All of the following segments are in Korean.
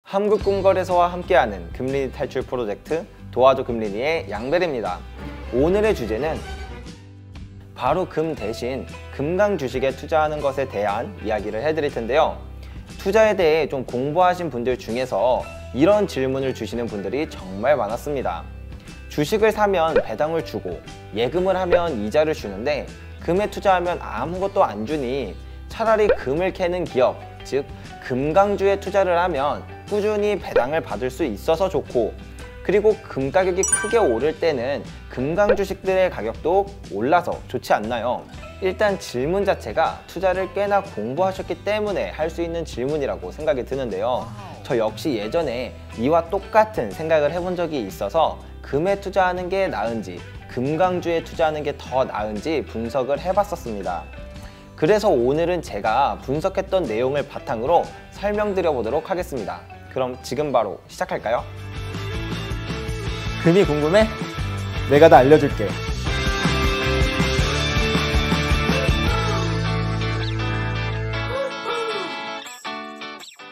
한국금거래소와 함께하는 금리니 탈출 프로젝트 도와줘 금리니의 양벨입니다. 오늘의 주제는 바로 금 대신 금강 주식에 투자하는 것에 대한 이야기를 해드릴 텐데요. 투자에 대해 좀 공부하신 분들 중에서 이런 질문을 주시는 분들이 정말 많았습니다. 주식을 사면 배당을 주고 예금을 하면 이자를 주는데 금에 투자하면 아무것도 안 주니 차라리 금을 캐는 기업, 즉 금강주에 투자를 하면 꾸준히 배당을 받을 수 있어서 좋고, 그리고 금 가격이 크게 오를 때는 금강 주식들의 가격도 올라서 좋지 않나요? 일단 질문 자체가 투자를 꽤나 공부하셨기 때문에 할 수 있는 질문이라고 생각이 드는데요. 저 역시 예전에 이와 똑같은 생각을 해본 적이 있어서 금에 투자하는 게 나은지 금강주에 투자하는 게 더 나은지 분석을 해봤었습니다. 그래서 오늘은 제가 분석했던 내용을 바탕으로 설명드려 보도록 하겠습니다. 그럼 지금 바로 시작할까요? 금이 궁금해? 내가 다 알려줄게.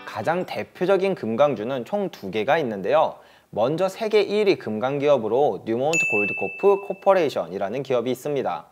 가장 대표적인 금강주는 총 2개가 있는데요. 먼저 세계 1위 금강기업으로 뉴몬트 골드코프 코퍼레이션이라는 기업이 있습니다.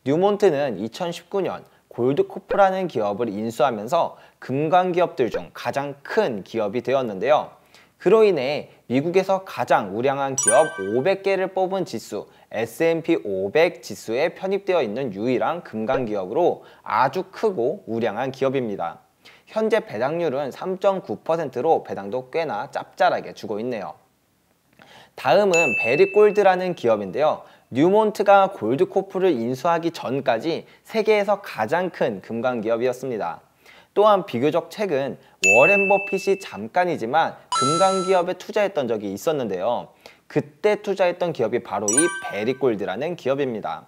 뉴몬트는 2019년 골드코프라는 기업을 인수하면서 금강기업들 중 가장 큰 기업이 되었는데요. 그로 인해 미국에서 가장 우량한 기업 500개를 뽑은 지수 S&P 500 지수에 편입되어 있는 유일한 금강기업으로 아주 크고 우량한 기업입니다. 현재 배당률은 3.9%로 배당도 꽤나 짭짤하게 주고 있네요. 다음은 베리골드라는 기업인데요. 뉴몬트가 골드코프를 인수하기 전까지 세계에서 가장 큰 금강기업이었습니다. 또한 비교적 최근 워렌 버핏이 잠깐이지만 금강기업에 투자했던 적이 있었는데요. 그때 투자했던 기업이 바로 이 베리골드라는 기업입니다.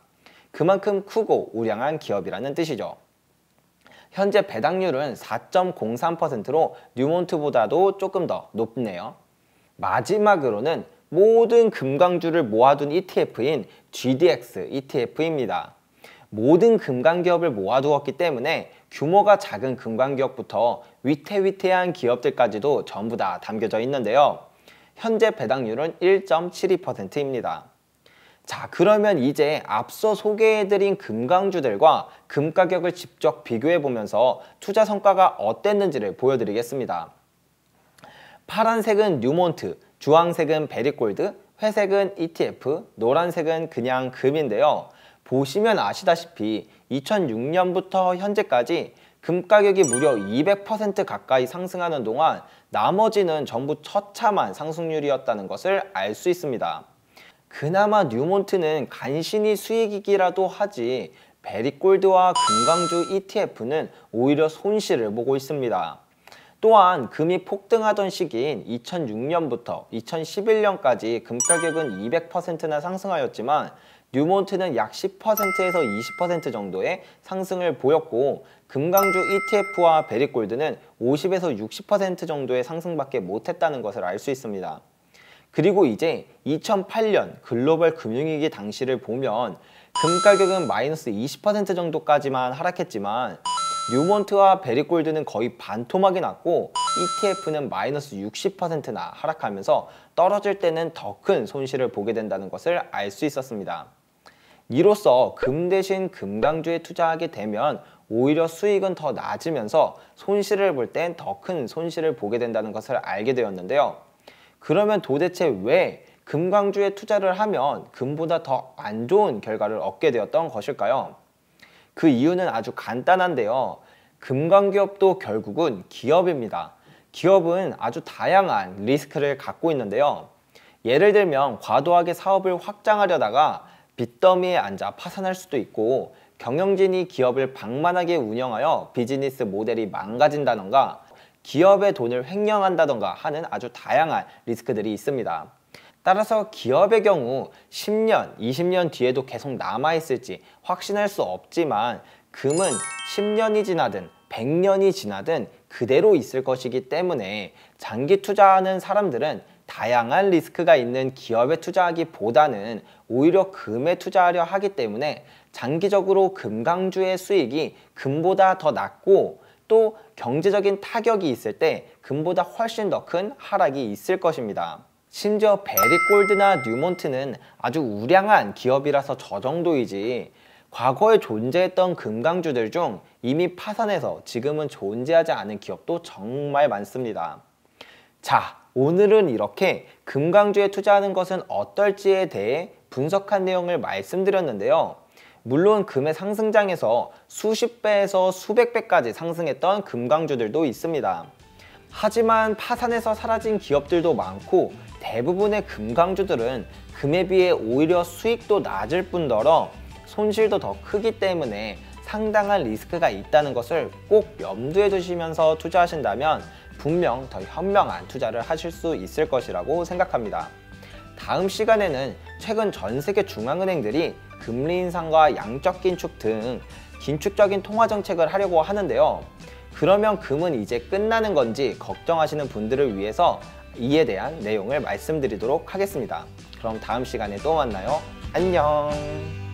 그만큼 크고 우량한 기업이라는 뜻이죠. 현재 배당률은 4.03%로 뉴몬트보다도 조금 더 높네요. 마지막으로는 모든 금강주를 모아둔 ETF인 GDX ETF입니다. 모든 금강기업을 모아두었기 때문에 규모가 작은 금강기업부터 위태위태한 기업들까지도 전부 다 담겨져 있는데요. 현재 배당률은 1.72%입니다. 자, 그러면 이제 앞서 소개해드린 금강주들과 금 가격을 직접 비교해보면서 투자 성과가 어땠는지를 보여드리겠습니다. 파란색은 뉴몬트, 주황색은 베리골드, 회색은 ETF, 노란색은 그냥 금인데요. 보시면 아시다시피 2006년부터 현재까지 금 가격이 무려 200% 가까이 상승하는 동안 나머지는 전부 처참한 상승률이었다는 것을 알 수 있습니다. 그나마 뉴몬트는 간신히 수익이기라도 하지 베리골드와 금강주 ETF는 오히려 손실을 보고 있습니다. 또한 금이 폭등하던 시기인 2006년부터 2011년까지 금 가격은 200%나 상승하였지만 뉴몬트는 약 10%에서 20% 정도의 상승을 보였고, 금강주 ETF와 베리골드는 50에서 60% 정도의 상승밖에 못했다는 것을 알 수 있습니다. 그리고 이제 2008년 글로벌 금융위기 당시를 보면 금 가격은 마이너스 20% 정도까지만 하락했지만 뉴몬트와 베리골드는 거의 반토막이 났고 ETF는 마이너스 60%나 하락하면서 떨어질 때는 더 큰 손실을 보게 된다는 것을 알 수 있었습니다. 이로써 금 대신 금강주에 투자하게 되면 오히려 수익은 더 낮으면서 손실을 볼 땐 더 큰 손실을 보게 된다는 것을 알게 되었는데요. 그러면 도대체 왜 금강주에 투자를 하면 금보다 더 안 좋은 결과를 얻게 되었던 것일까요? 그 이유는 아주 간단한데요. 금강기업도 결국은 기업입니다. 기업은 아주 다양한 리스크를 갖고 있는데요. 예를 들면 과도하게 사업을 확장하려다가 빚더미에 앉아 파산할 수도 있고, 경영진이 기업을 방만하게 운영하여 비즈니스 모델이 망가진다던가 기업의 돈을 횡령한다던가 하는 아주 다양한 리스크들이 있습니다. 따라서 기업의 경우 10년, 20년 뒤에도 계속 남아있을지 확신할 수 없지만 금은 10년이 지나든 100년이 지나든 그대로 있을 것이기 때문에 장기 투자하는 사람들은 다양한 리스크가 있는 기업에 투자하기보다는 오히려 금에 투자하려 하기 때문에 장기적으로 금강주의 수익이 금보다 더 낮고 또 경제적인 타격이 있을 때 금보다 훨씬 더 큰 하락이 있을 것입니다. 심지어 베리골드나 뉴몬트는 아주 우량한 기업이라서 저 정도이지 과거에 존재했던 금강주들 중 이미 파산해서 지금은 존재하지 않은 기업도 정말 많습니다. 자, 오늘은 이렇게 금강주에 투자하는 것은 어떨지에 대해 분석한 내용을 말씀드렸는데요. 물론 금의 상승장에서 수십 배에서 수백 배까지 상승했던 금강주들도 있습니다. 하지만 파산해서 사라진 기업들도 많고 대부분의 금강주들은 금에 비해 오히려 수익도 낮을 뿐더러 손실도 더 크기 때문에 상당한 리스크가 있다는 것을 꼭 염두에 두시면서 투자하신다면 분명 더 현명한 투자를 하실 수 있을 것이라고 생각합니다. 다음 시간에는 최근 전 세계 중앙은행들이 금리 인상과 양적 긴축 등 긴축적인 통화 정책을 하려고 하는데요. 그러면 금은 이제 끝나는 건지 걱정하시는 분들을 위해서 이에 대한 내용을 말씀드리도록 하겠습니다. 그럼 다음 시간에 또 만나요. 안녕.